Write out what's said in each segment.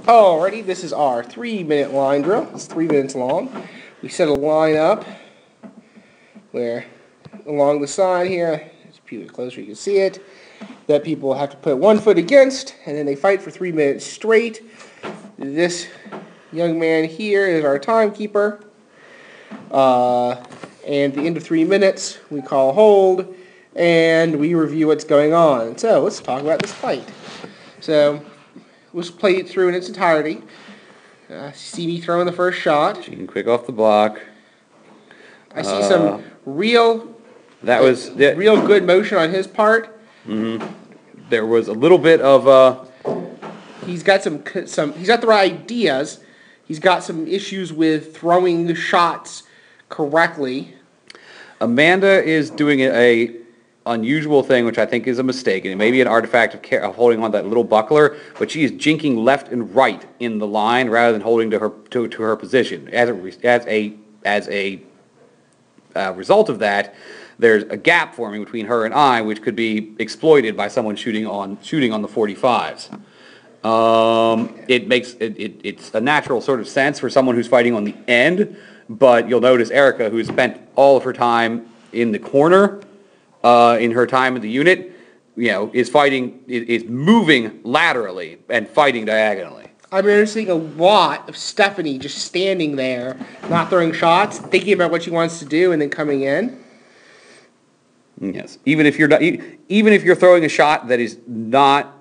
Alrighty, this is our 3-minute line drill. It's 3 minutes long. We set a line up where along the side here, as people closer you can see it, that people have to put 1 foot against, and then they fight for 3 minutes straight. This young man here is our timekeeper. And at the end of 3 minutes, we call hold, and we review what's going on. So let's talk about this fight. So let's play it through in its entirety. See me throwing the first shot. She can quick off the block. I see some real good motion on his part. There was a little bit of he's got he's got the right ideas. He's got some issues with throwing the shots correctly. Amanda is doing a unusual thing, which I think is a mistake, and it may be an artifact of holding on that little buckler, but she is jinking left and right in the line rather than holding to her position. As a result of that, there's a gap forming between her and I, which could be exploited by someone shooting on the 45s. It's a natural sort of sense for someone who's fighting on the end, but you'll notice Erica, who's spent all of her time in the corner, in her time in the unit, is moving laterally and fighting diagonally. I'm noticing a lot of Stephanie just standing there, not throwing shots, thinking about what she wants to do, and then coming in. Yes, even if you're throwing a shot that is not,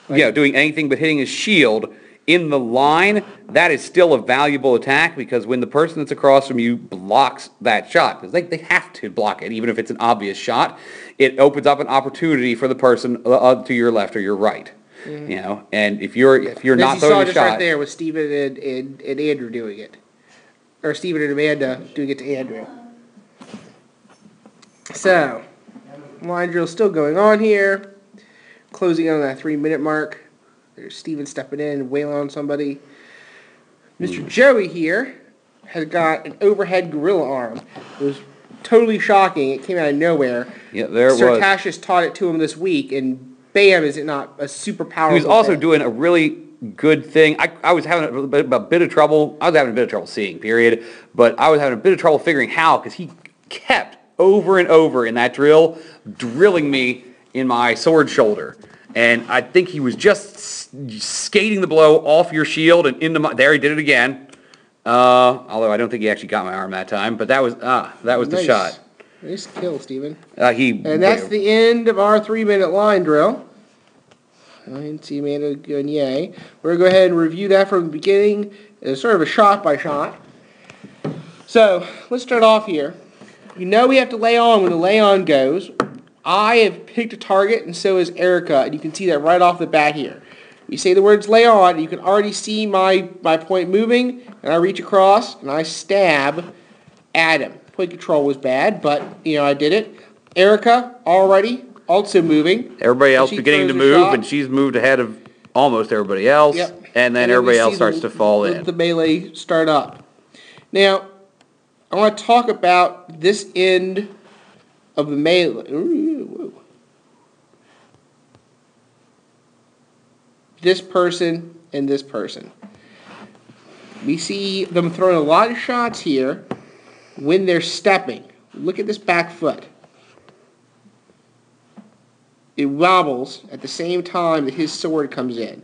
doing anything but hitting his shield in the line, that is still a valuable attack, because when the person that's across from you blocks that shot, because they have to block it, even if it's an obvious shot, it opens up an opportunity for the person to your left or your right. And if you're not throwing a shot, right there with Stephen and Andrew doing it, or Stephen and Amanda doing it to Andrew. So, line drill still going on here, closing in on that 3-minute mark. There's Steven stepping in and wailing on somebody. Mr. Joey here has got an overhead gorilla arm. It was totally shocking. It came out of nowhere. Yeah, there it was. Sir Cassius taught it to him this week, and bam, is it not a super powerful He was also thing. doing a really good thing. I was having a bit of trouble. I was having a bit of trouble seeing, period. But I was having a bit of trouble figuring how, because he kept over and over in that drill, drilling me in my sword shoulder. And I think he was just skating the blow off your shield and into my... There, he did it again. Although I don't think he actually got my arm that time. But that was the shot. Nice kill, Steven. And that's the end of our 3-minute line drill. I didn't see Amanda going yay. We're going to go ahead and review that from the beginning. It's sort of a shot by shot. So, let's start off here. We have to lay on when the lay on goes. I have picked a target, and so has Erica, and you can see that right off the bat here. We say the words lay on, and you can already see my point moving, and I reach across, and I stab Adam. Point control was bad, but, I did it. Erica, already, also moving. Everybody else beginning to move, and she's moved ahead of almost everybody else, and then everybody else starts to fall in. The melee start up. Now, I want to talk about this end of the melee. Ooh. This person and this person. We see them throwing a lot of shots here when they're stepping. Look at this back foot. It wobbles at the same time that his sword comes in.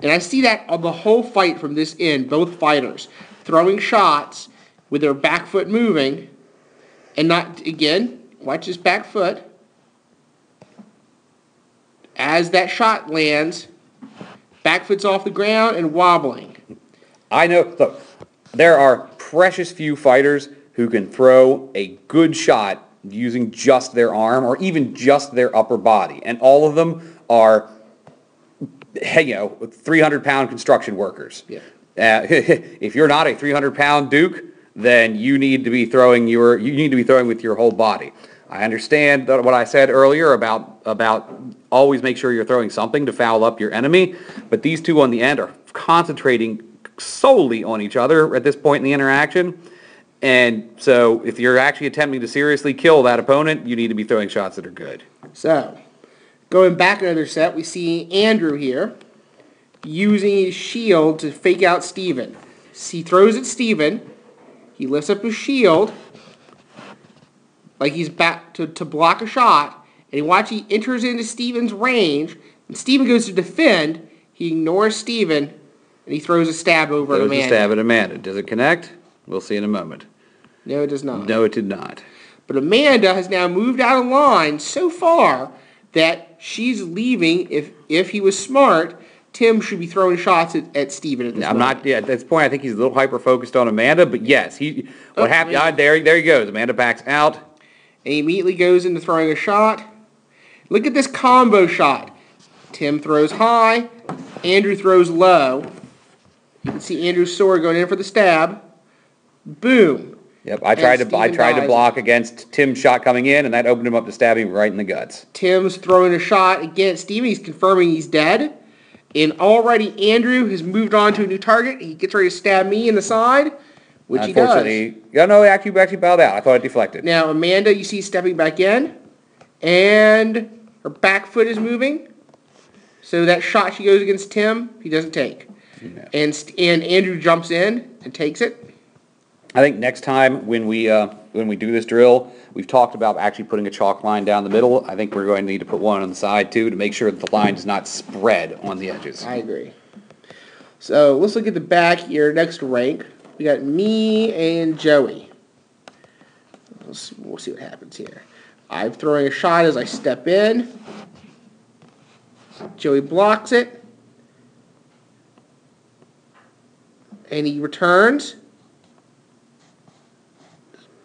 And I see that on the whole fight from this end, both fighters throwing shots with their back foot moving, and not, again, watch his back foot. As that shot lands, back foot's off the ground and wobbling. I know, look, there are precious few fighters who can throw a good shot using just their arm or even just their upper body. And all of them are, 300-pound construction workers. Yeah. If you're not a 300-pound Duke, then you need to be throwing with your whole body. I understand what I said earlier about always make sure you're throwing something to foul up your enemy, but these two on the end are concentrating solely on each other at this point in the interaction. And so if you're actually attempting to seriously kill that opponent, you need to be throwing shots that are good. So, going back another set, we see Andrew here using his shield to fake out Steven. He throws at Steven. He lifts up his shield like he's back to block a shot. And he enters into Steven's range. And Steven goes to defend. He ignores Steven. And he throws a stab over at Amanda. Throws a stab at Amanda. Does it connect? We'll see in a moment. No, it does not. No, it did not. But Amanda has now moved out of line so far that she's leaving. If he was smart, Tim should be throwing shots at Steven at this I'm moment. not, yeah, at this point, I think he's a little hyper-focused on Amanda, but yes, what happened, there he goes. Amanda backs out. And he immediately goes into throwing a shot. Look at this combo shot. Tim throws high. Andrew throws low. You can see Andrew's sword going in for the stab. Boom. Yep, I tried to block against Tim's shot coming in, and that opened him up to stab him right in the guts. Tim's throwing a shot against Steven. He's confirming he's dead. And already Andrew has moved on to a new target. He gets ready to stab me in the side, which he does. Unfortunately, no, actually bowed out. I thought it deflected. Now Amanda, you see stepping back in, and her back foot is moving. So that shot she goes against Tim, he doesn't take. Yeah. And Andrew jumps in and takes it. I think next time when we do this drill, we've talked about actually putting a chalk line down the middle. I think we're going to need to put one on the side too to make sure that the line does not spread on the edges. I agree. So let's look at the back here. Next rank, we got me and Joey. We'll see what happens here. I'm throwing a shot as I step in. Joey blocks it. And he returns.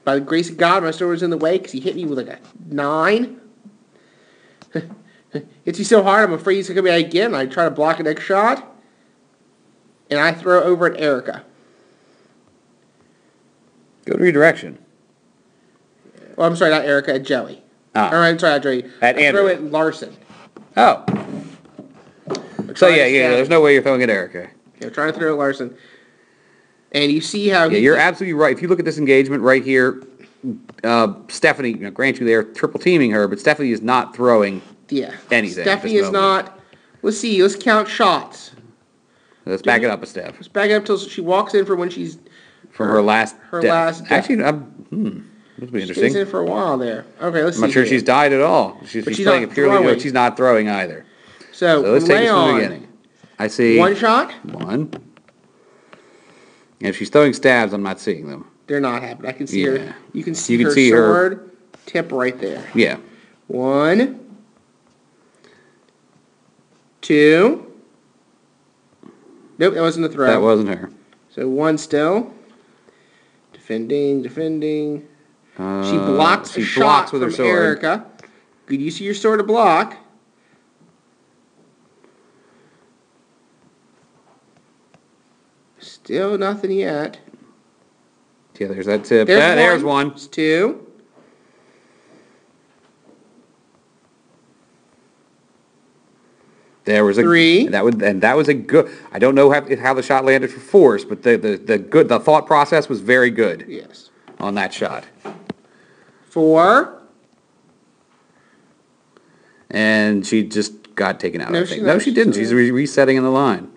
By the grace of God, my sword was in the way because he hit me with like a 9. Hits me so hard, I'm afraid he's going to come back again. I try to block the next shot. And I throw over at Erica. Good redirection. Well, I'm sorry, not Erica, at Joey. I'm sorry, not Joey. At Andrew. I throw at Larson. Oh. So yeah, there's no way you're throwing at Erica. Yeah, I'm trying to throw at Larson. And you see how you're absolutely right. If you look at this engagement right here, Stephanie, grant you they're triple teaming her, but Stephanie is not throwing anything. Stephanie is not. Let's see. Let's count shots. Let's back it up a step. Let's back it up until she walks in for when she's from her last death. Actually, this will be interesting. She's in for a while there. Okay, let's see. I'm not sure she's died at all. She's playing it purely good. She's not throwing either. So let's take this from the beginning. I see one shot. One. And if she's throwing stabs, I'm not seeing them. They're not happening. I can see her. You can see her sword tip right there. Yeah. 1, 2. Nope, that wasn't a throw. That wasn't her. So 1 still. Defending. She blocks a shot with her from sword. Erica. Good use of your sword to block. Still nothing yet. Yeah, there's that tip. There's one. It's 2. There was a 3. That was a good. I don't know how the shot landed for force, but the thought process was very good. Yes. On that shot. 4. And she just got taken out. No, I think. No, she didn't. She's resetting in the line.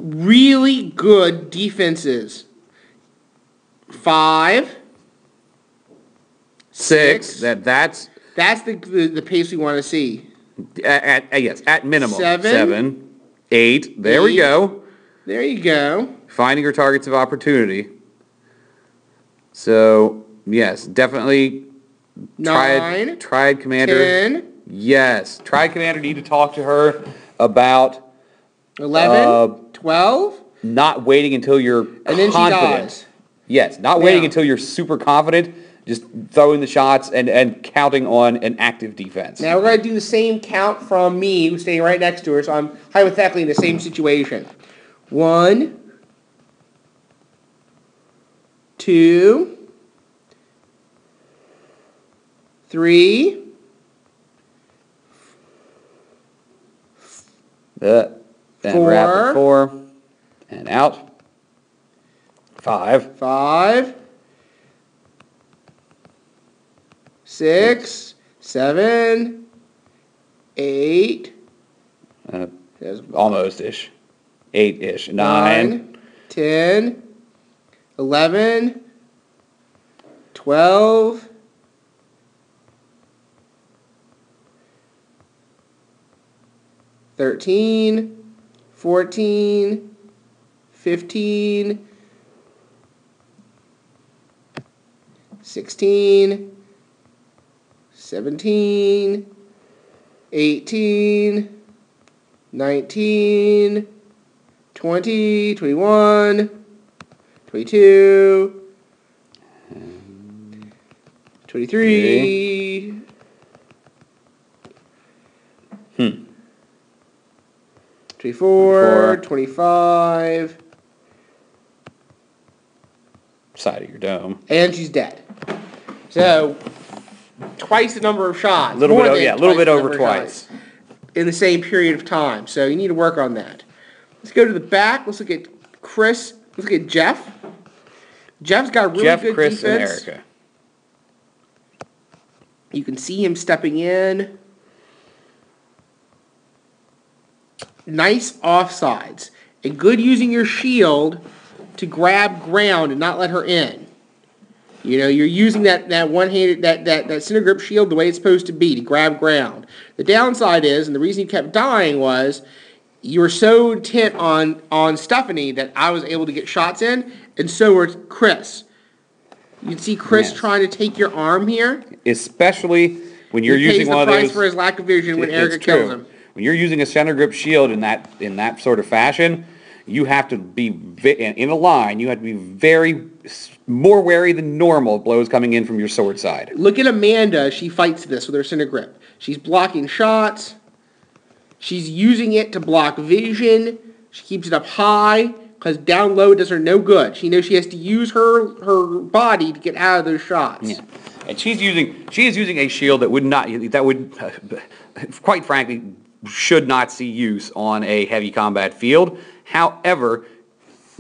Really good defenses. 5. 6. That's the pace we want to see. Yes, at minimum. 7. 8. There we go. There you go. Finding her targets of opportunity. So yes, definitely. 9. Triad Commander. 10. Yes, Triad Commander need to talk to her about 11. 12. Not waiting until you're confident. And then she dies. Yes, not waiting until you're super confident. Just throwing the shots and counting on an active defense. Now we're going to do the same count from me, who's staying right next to her, so I'm hypothetically in the same situation. 1, 2, 3. And 4. rapid 4. And out. 5. 5. 6, 7, 8, There's Almost-ish. 8-ish. 9. 10, 11, 12, 13, 14, 15, 16, 17, 18, 19, 20, 21, 22, 23, 24, 25, Side of your dome. and she's dead. So, twice the number of shots. A little more bit, than yeah, a little twice bit the over number of twice. shots in the same period of time. So you need to work on that. Let's go to the back. Let's look at Chris. Let's look at Jeff. Jeff's got really Jeff, good Chris, and defense. Erica. You can see him stepping in. Nice offsides. And good using your shield to grab ground and not let her in. You know, you're using that one-handed, that center grip shield the way it's supposed to be, to grab ground. The downside is, and the reason you kept dying was, you were so intent on Stephanie that I was able to get shots in, and so was Chris. You can see Chris Yes. trying to take your arm here. Especially when you're He using pays one the of price those. for his lack of vision when It's Erica true. kills him. When you're using a center grip shield in that sort of fashion, you have to be in a line. You have to be more wary than normal of blows coming in from your sword side. Look at Amanda. She fights this with her center grip. She's blocking shots. She's using it to block vision. She keeps it up high because down low does her no good. She knows she has to use her body to get out of those shots. Yeah. And she is using a shield that would quite frankly should not see use on a heavy combat field. However,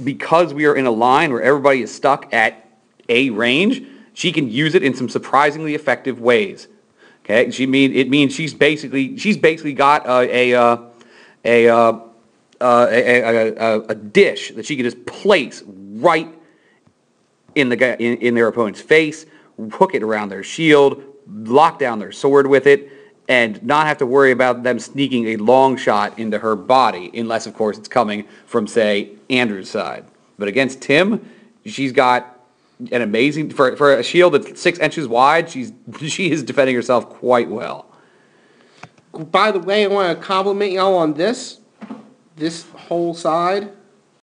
because we are in a line where everybody is stuck at a range, she can use it in some surprisingly effective ways. Okay, it means she's basically got a dish that she can just place right in their opponent's face, hook it around their shield, lock down their sword with it, and not have to worry about them sneaking a long shot into her body, unless, of course, it's coming from, say, Andrew's side. But against Tim, she's got an amazing, for a shield that's 6 inches wide, she is defending herself quite well. By the way, I want to compliment y'all on this whole side.